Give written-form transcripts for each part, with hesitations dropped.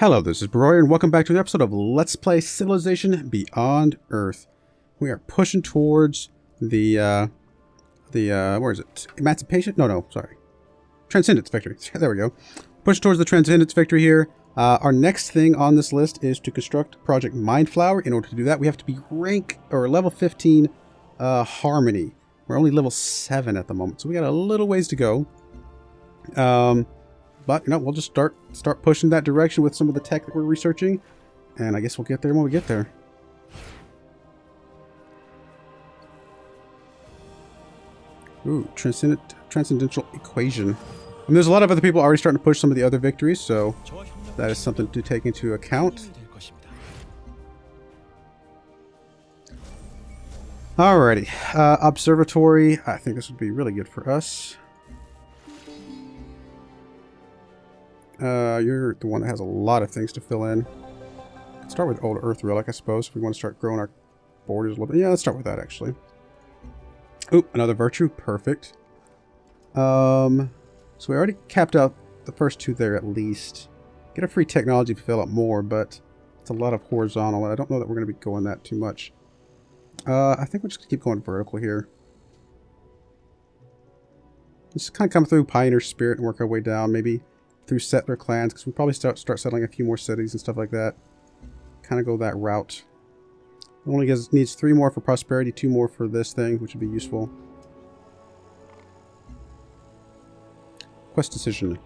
Hello, this is Broyar, and welcome back to an episode of Let's Play Civilization Beyond Earth. We are pushing towards where is it? Emancipation? No, sorry. Transcendence victory. There we go. Push towards the Transcendence victory here. Our next thing on this list is to construct Project Mindflower. In order to do that, we have to be level 15 Harmony. We're only level 7 at the moment, so we got a little ways to go. But, we'll just start pushing that direction with some of the tech that we're researching. And I guess we'll get there when we get there. Ooh, transcendental equation. And there's a lot of other people already starting to push some of the other victories, so that is something to take into account. Alrighty. Observatory. I think this would be really good for us. You're the one that has a lot of things to fill in. Let's start with Old Earth Relic, I suppose, if we want to start growing our borders a little bit. Yeah, let's start with that, actually. Oop, another virtue. Perfect. So we already capped out the first two there, at least. Get a free technology to fill up more, but it's a lot of horizontal, and I don't know that we're going to be going that too much. I think we'll just keep going vertical here. Just kind of come through Pioneer Spirit and work our way down, maybe through settler clans, because we'll probably start settling a few more cities and stuff like that. Kind of go that route. Only needs 3 more for prosperity, 2 more for this thing, which would be useful. Quest decision.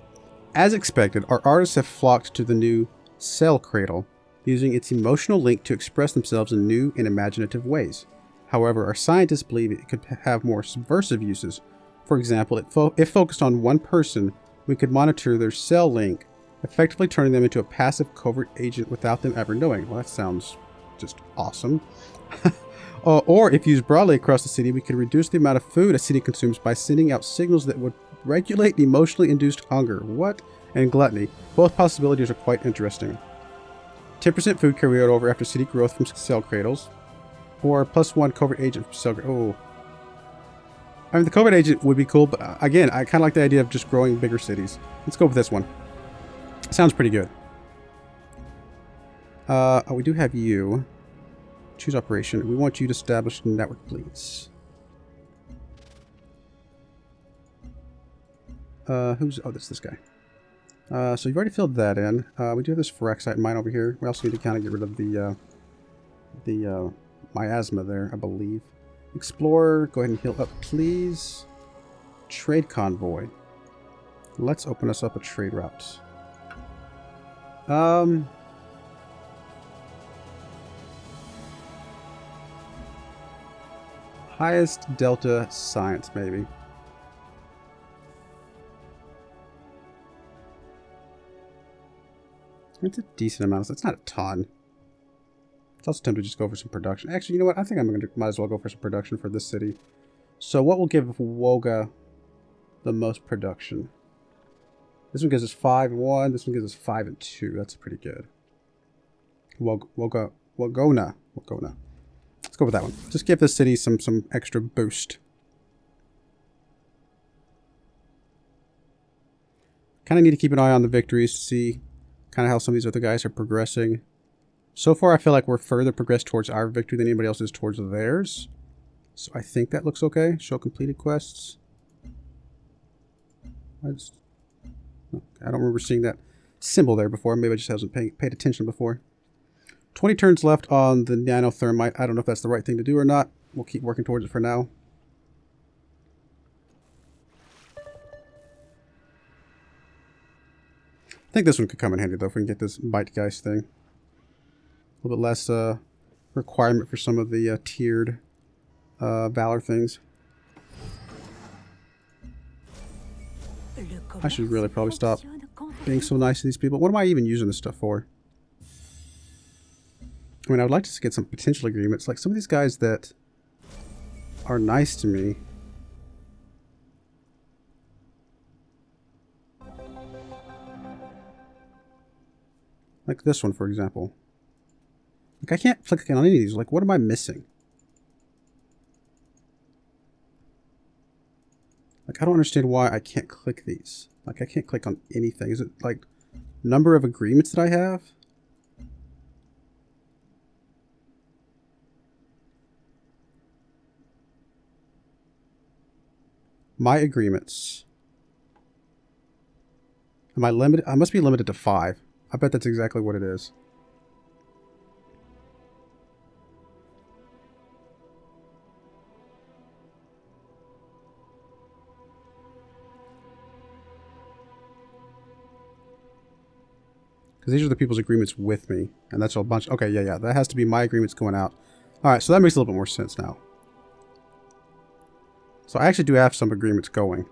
As expected, our artists have flocked to the new Cell Cradle, using its emotional link to express themselves in new and imaginative ways. However, our scientists believe it could have more subversive uses. For example, if focused on one person, we could monitor their cell link, effectively turning them into a passive covert agent without them ever knowing. Well, that sounds just awesome. Or if used broadly across the city, we could reduce the amount of food a city consumes by sending out signals that would regulate emotionally induced hunger. What? And gluttony. Both possibilities are quite interesting. 10% food carried over after city growth from cell cradles. Or +1 covert agent from cell cradles. Oh. I mean, the covert agent would be cool, but again, I kind of like the idea of just growing bigger cities. Let's go with this one. Sounds pretty good. We do have you. Choose operation. We want you to establish a network, please. Oh, that's this guy. So you've already filled that in. We do have this Phyrexite mine over here. We also need to kind of get rid of the miasma there, I believe. Explorer, go ahead and heal up, please. Trade convoy. Let's open us up a trade route. Highest delta science, maybe. It's a decent amount. It's not a ton. It's also tempted to just go for some production. Actually, you know what? I think might as well go for some production for this city. So what will give Woga the most production? This one gives us 5 and 1. This one gives us 5 and 2. That's pretty good. Wogona. Let's go with that one. Just give this city some extra boost. Kind of need to keep an eye on the victories to see kind of how some of these other guys are progressing. So far, I feel like we're further progressed towards our victory than anybody else is towards theirs. So I think that looks okay. Show completed quests. I don't remember seeing that symbol there before. Maybe I just haven't paid attention before. 20 turns left on the nanothermite. I don't know if that's the right thing to do or not. We'll keep working towards it for now. I think this one could come in handy, though, if we can get this bite guys thing. A little bit less requirement for some of the tiered valor things. I should really probably stop being so nice to these people. What am I even using this stuff for? I mean, I would like to get some potential agreements. Like some of these guys that are nice to me. Like this one, for example. Like, I can't click on any of these. Like, what am I missing? Like, I don't understand why I can't click these. Like, I can't click on anything. Is it, like, Number of agreements that I have. My agreements. Am I limited? I must be limited to 5. I bet that's exactly what it is. Because these are the people's agreements with me. And that's a bunch. Okay, yeah. That has to be my agreements going out. Alright, so that makes a little bit more sense now. So I actually do have some agreements going.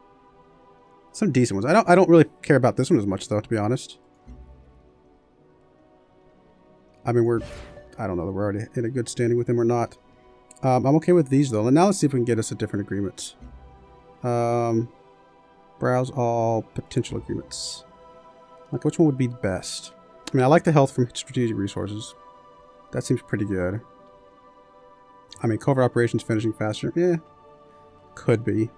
Some decent ones. I don't really care about this one as much, though, to be honest. I mean, I don't know that we're already in a good standing with him or not. I'm okay with these, though. And now let's see if we can get us a different agreements. Browse all potential agreements. Like, which one would be best? I mean, I like the health from strategic resources. That seems pretty good. I mean, covert operations finishing faster. Yeah. Could be.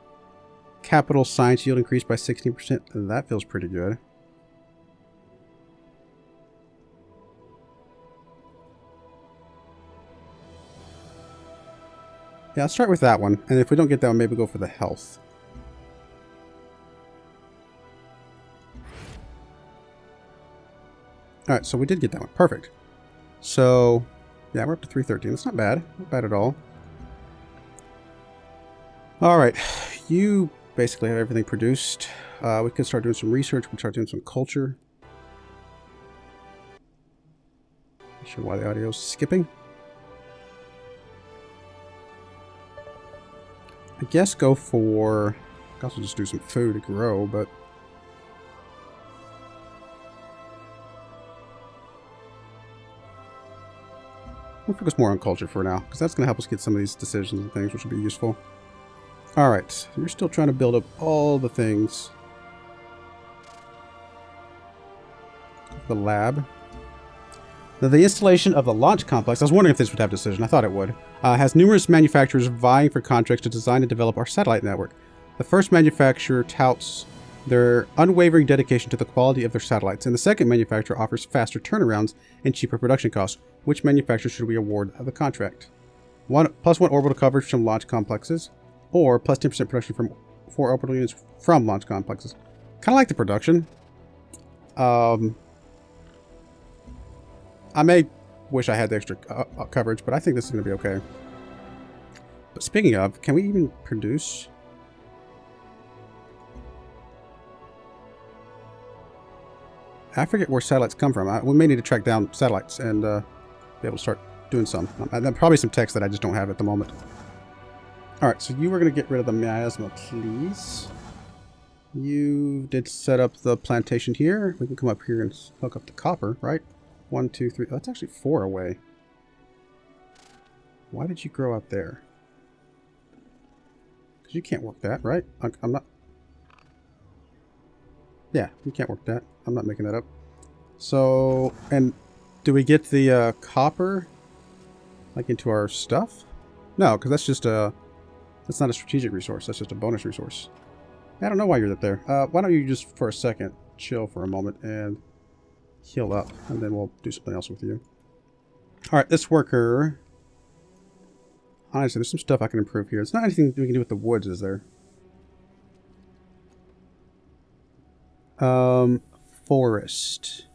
Capital science yield increased by 16%. That feels pretty good. Yeah, let's start with that one. And if we don't get that one, maybe go for the health. Alright, so we did get that one. Perfect. So, yeah, we're up to 313. That's not bad. Not bad at all. Alright, you basically have everything produced. We can start doing some research. We can start doing some culture. Not sure why the audio's skipping. I guess go for... I can also just do some food to grow, but... we'll focus more on culture for now, because that's going to help us get some of these decisions and things, which will be useful. Alright, so you're still trying to build up all the things. The lab. Now, the installation of the launch complex, I was wondering if this would have decision, I thought it would, has numerous manufacturers vying for contracts to design and develop our satellite network. The first manufacturer touts their unwavering dedication to the quality of their satellites, and the second manufacturer offers faster turnarounds and cheaper production costs. Which manufacturer should we award the contract? +1 orbital coverage from launch complexes, or plus 10% production from 4 orbital units from launch complexes. Kind of like the production. I may wish I had the extra coverage, but I think this is going to be okay. But speaking of, can we even produce? I forget where satellites come from. We may need to track down satellites and be able to start doing some. Probably some text that I just don't have at the moment. Alright, so you were going to get rid of the miasma, please. You did set up the plantation here. We can come up here and hook up the copper, right? 1, 2, 3. Oh, that's actually 4 away. Why did you grow out there? Because you can't work that, right? I'm not... Yeah, you can't work that. I'm not making that up. So, and do we get the copper, like, into our stuff? No, because that's just a... That's not a strategic resource. That's just a bonus resource. I don't know why you're up there. Why don't you just, for a second, chill for a moment and heal up, and then we'll do something else with you. Alright, this worker... Honestly, there's some stuff I can improve here. It's not anything we can do with the woods, is there? Forest.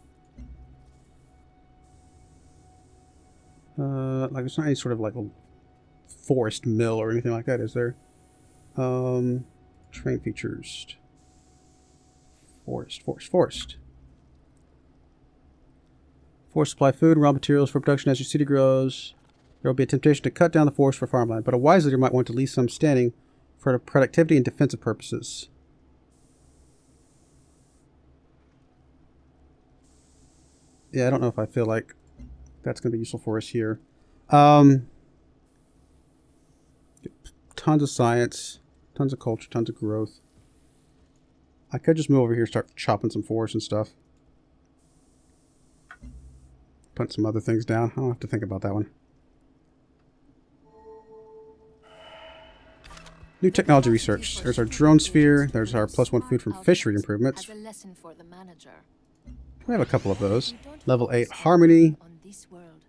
Like, there's not any sort of, like, a forest mill or anything like that, is there? Train features. Forest. Forest supply food and raw materials for production as your city grows. There will be a temptation to cut down the forest for farmland, but a wise leader might want to leave some standing for productivity and defensive purposes. Yeah, I don't know if I feel like that's going to be useful for us here. Tons of science, tons of culture, tons of growth. I could just move over here and start chopping some forest and stuff. Put some other things down. I don't have to think about that one. New technology research. There's our drone sphere. There's our +1 food from fishery improvements. As a lesson for the manager. We have a couple of those. Level 8 harmony.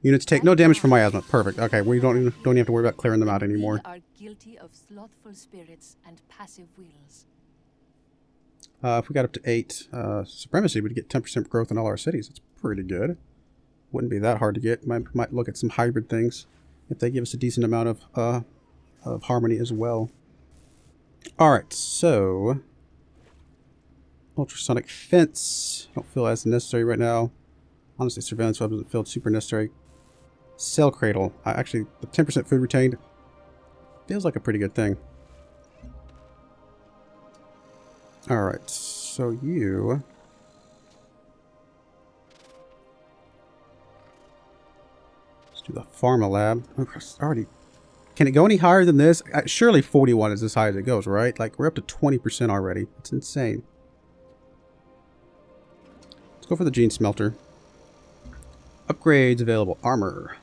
Units take no damage from miasma. Perfect. Okay, we don't even have to worry about clearing them out anymore. We are guilty of slothful spirits and passive wills. If we got up to 8 supremacy, we'd get 10% growth in all our cities. That's pretty good. Wouldn't be that hard to get. Might look at some hybrid things if they give us a decent amount of harmony as well. Alright, so ultrasonic fence. Don't feel as necessary right now. Honestly, surveillance web doesn't feel super necessary. Cell cradle. Actually, the 10% food retained feels like a pretty good thing. Alright, so you... let's do the pharma lab. Already... can it go any higher than this? Surely 41 is as high as it goes, right? Like, we're up to 20% already. It's insane. Let's go for the gene smelter. Upgrades available. Armor.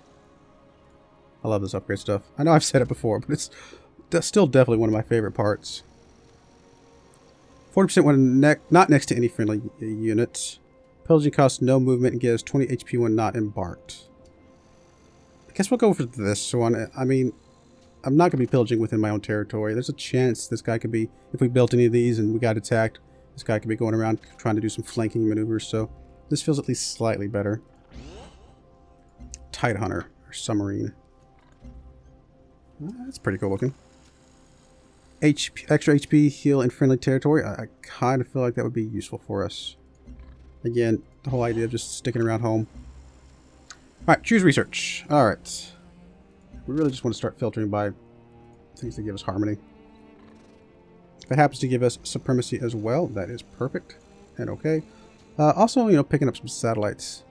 I love this upgrade stuff. I know I've said it before, but it's still definitely one of my favorite parts. 40% when not next to any friendly units. Pillaging costs no movement and gives 20 HP when not embarked. I guess we'll go for this one. I mean, I'm not going to be pillaging within my own territory. There's a chance this guy could be, if we built any of these and we got attacked, this guy could be going around trying to do some flanking maneuvers, so this feels at least slightly better. Tide Hunter, or Submarine. That's pretty cool looking. Extra HP heal in friendly territory. I kind of feel like that would be useful for us. Again, the whole idea of just sticking around home. Alright, choose research. Alright. We really just want to start filtering by things that give us harmony. If it happens to give us supremacy as well, that is perfect and okay. Also, you know, picking up some satellites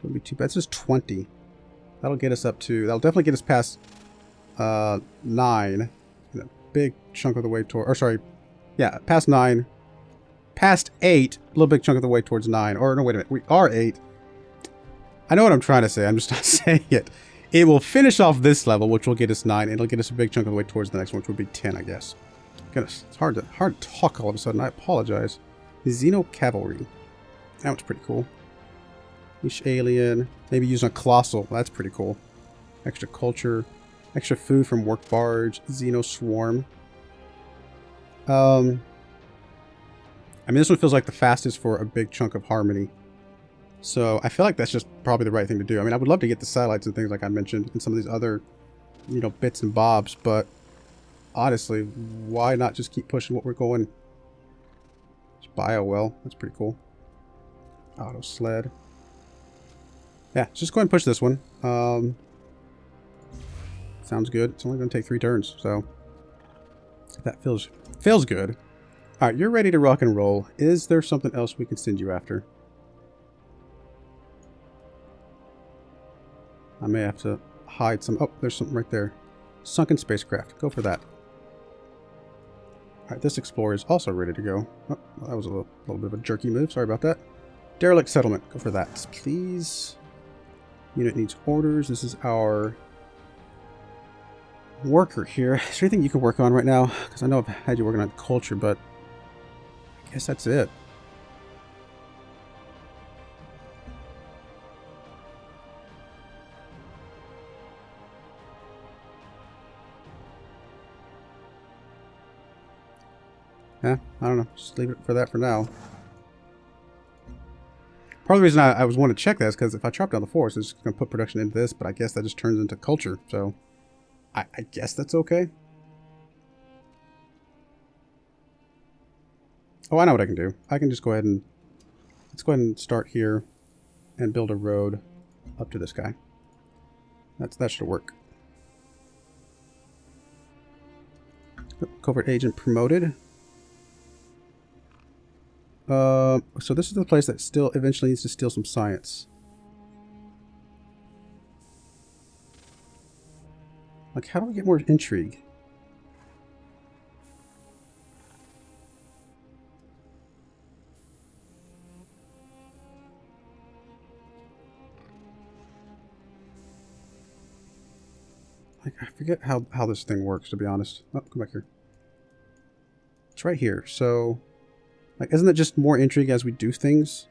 wouldn't be too bad. This is 20. That'll get us up to... that'll definitely get us past 9. A big chunk of the way toward... or sorry. Yeah, past 9. Past 8. A little big chunk of the way towards 9. Or no, wait a minute. We are 8. I know what I'm trying to say. I'm just not saying it. It will finish off this level, which will get us 9. And it'll get us a big chunk of the way towards the next one, which would be 10, I guess. Goodness, it's hard to talk all of a sudden. I apologize. Xeno Cavalry. That one's pretty cool. Niche Alien. Maybe using a Colossal. That's pretty cool. Extra culture. Extra food from Work Barge. Xeno Swarm. I mean, this one feels like the fastest for a big chunk of harmony. So I feel like that's just probably the right thing to do. I mean, I would love to get the satellites and things like I mentioned and some of these other, you know, bits and bobs, but honestly, why not just keep pushing what we're going? Bio well, that's pretty cool. Auto sled. Yeah, just go ahead and push this one. Sounds good. It's only going to take 3 turns, so that feels good. All right, you're ready to rock and roll. Is there something else we can send you after? I may have to hide some. Oh, there's something right there. Sunken spacecraft. Go for that. Alright, this explorer is also ready to go. Oh, that was a little bit of a jerky move. Sorry about that. Derelict settlement. Go for that, please. Unit needs orders. This is our worker here. Is there anything you can work on right now? Because I know I've had you working on culture, but I guess that's it. Yeah, I don't know. Just leave it for that for now. Part of the reason I was wanting to check that is because if I chop down the forest, it's going to put production into this, but I guess that just turns into culture, so I guess that's okay. Oh, I know what I can do. I can just go ahead and... let's go ahead and start here and build a road up to this guy. That should work. Covert agent promoted. So this is the place that still eventually needs to steal some science. Like, how do we get more intrigue? Like, I forget how this thing works, to be honest. Oh, come back here. It's right here, so... like, isn't it just more intrigue as we do things?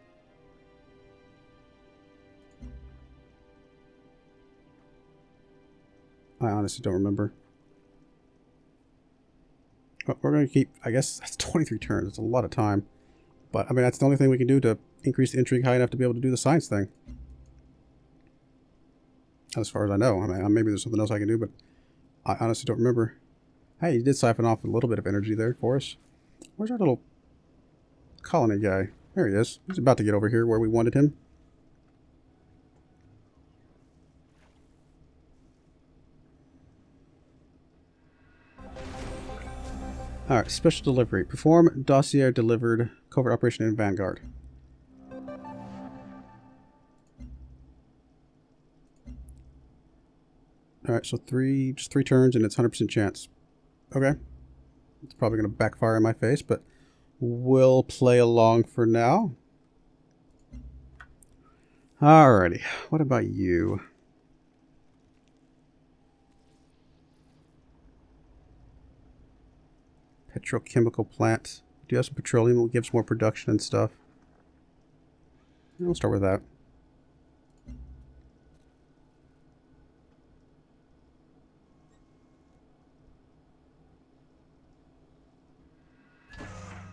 I honestly don't remember. But we're going to keep, I guess that's 23 turns. It's a lot of time. But, I mean, that's the only thing we can do to increase the intrigue high enough to be able to do the science thing. As far as I know. I mean, maybe there's something else I can do, but I honestly don't remember. Hey, you did siphon off a little bit of energy there for us. Where's our little colony guy? There he is. He's about to get over here where we wanted him. Alright, special delivery. Perform dossier delivered covert operation in Vanguard. Alright, so just three turns and it's 100% chance. Okay. It's probably going to backfire in my face, but we'll play along for now. Alrighty, what about you? Petrochemical plant. Do you have some petroleum that gives more production and stuff? We'll start with that.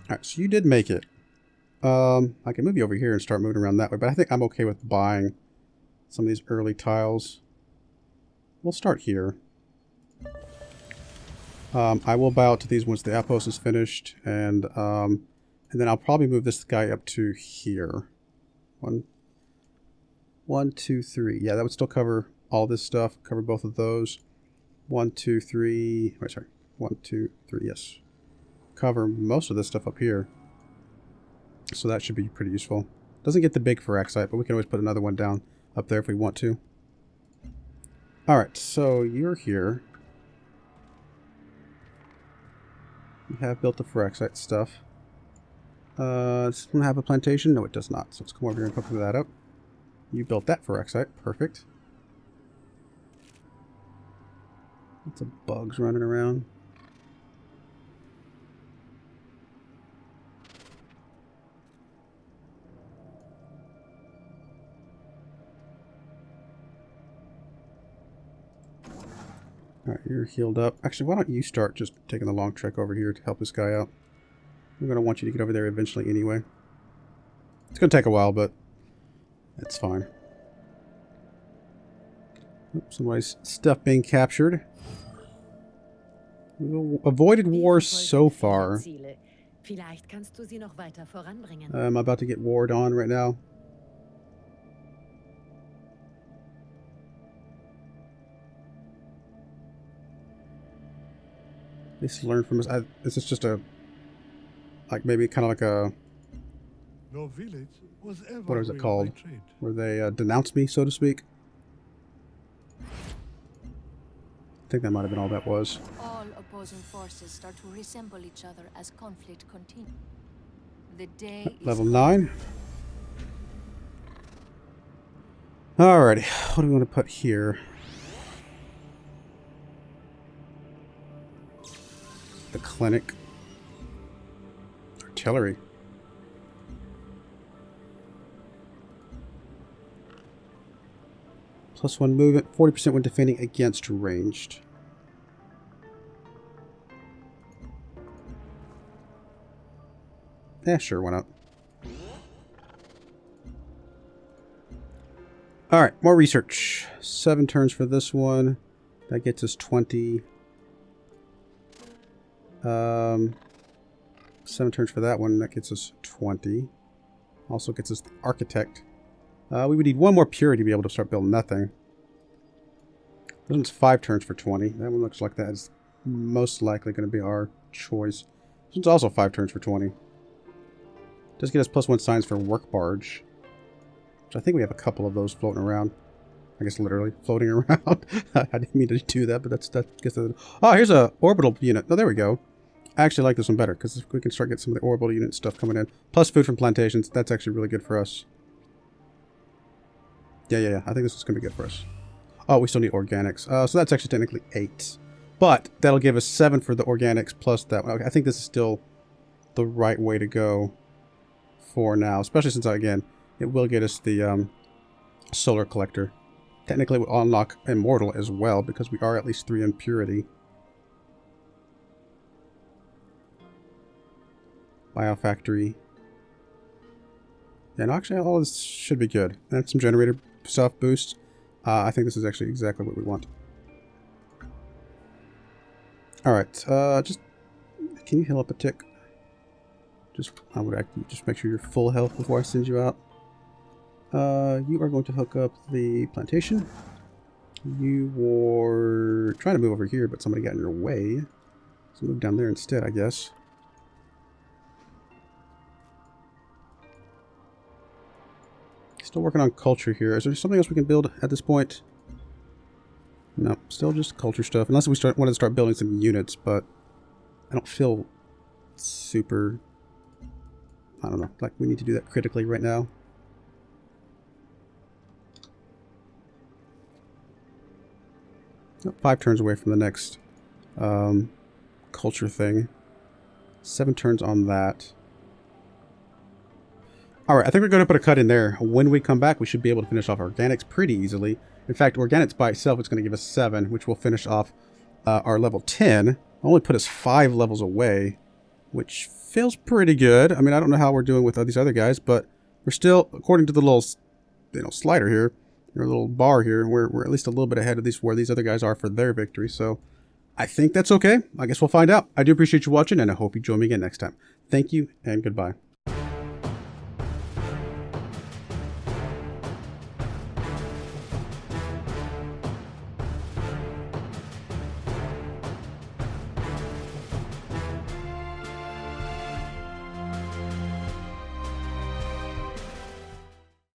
Alright, so you did make it. I can move you over here and start moving around that way, but I think I'm okay with buying some of these early tiles. We'll start here. I will bow out to these once the outpost is finished, and then I'll probably move this guy up to here. One, two, three. Yeah, that would still cover all this stuff. Cover both of those. 1, 2, 3. Wait, sorry. 1, 2, 3. Yes. Cover most of this stuff up here. So that should be pretty useful. Doesn't get the big Phyraxite, but we can always put another one down up there if we want to. Alright, so you're here. You have built the Phyraxite stuff. Does this one have a plantation? No, it does not. So let's come over here and cover that up. You built that Phyraxite. Perfect. Lots of bugs running around. Alright, you're healed up. Actually, why don't you start just taking the long trek over here to help this guy out? I'm going to want you to get over there eventually anyway. It's going to take a while, but it's fine. Oops, somebody's stuff being captured. We've avoided wars so far. I'm about to get warred on right now. Let's learn from this. This is just a, like maybe kind of like a, No village was ever what is it called? trade. Where they denounce me, so to speak. I think that might have been all that was. All opposing forces start to resemble each other as conflict continues. The day is Level 9. Alrighty, what do we want to put here? The clinic. Artillery. +1 movement, 40% when defending against ranged. Yeah, sure, why not? Alright, more research. 7 turns for this one. That gets us 20. 7 turns for that one. That gets us 20. Also gets us the architect. We would need one more purity to be able to start building that thing. This one's 5 turns for 20. That one looks like that is most likely going to be our choice. This one's also 5 turns for 20. Does get us +1 science for work barge. Which I think we have a couple of those floating around. I guess literally floating around. I didn't mean to do that, but oh, here's a orbital unit. Oh, there we go. I actually like this one better because we can start getting some of the orbital unit stuff coming in. Plus food from plantations. That's actually really good for us. Yeah. I think this is going to be good for us. Oh, we still need organics. So that's actually technically 8. But that'll give us 7 for the organics plus that one. Okay, I think this is still the right way to go for now. Especially since, again, it will get us the solar collector. Technically, we'll unlock Immortal as well, because we are at least 3 in Purity. Biofactory. Yeah, no, actually, all this should be good. And some generator stuff boost. I think this is actually exactly what we want. Alright, just... Can you heal up a tick? I would actually just make sure you're full health before I send you out. You are going to hook up the plantation. You were trying to move over here, but somebody got in your way. So move down there instead, I guess. Still working on culture here. Is there something else we can build at this point? No, still just culture stuff. Unless we wanted to start building some units, but I don't feel super... I don't know, like we need to do that critically right now. Oh, 5 turns away from the next culture thing. 7 turns on that. Alright, I think we're going to put a cut in there. When we come back, we should be able to finish off organics pretty easily. In fact, organics by itself is going to give us 7, which will finish off our level 10. Only put us 5 levels away, which feels pretty good. I mean, I don't know how we're doing with these other guys, but we're still, according to the little, slider here, or little bar here, we're at least a little bit ahead of where these other guys are for their victory. So I think that's okay. I guess we'll find out. I do appreciate you watching, and I hope you join me again next time. Thank you, and goodbye.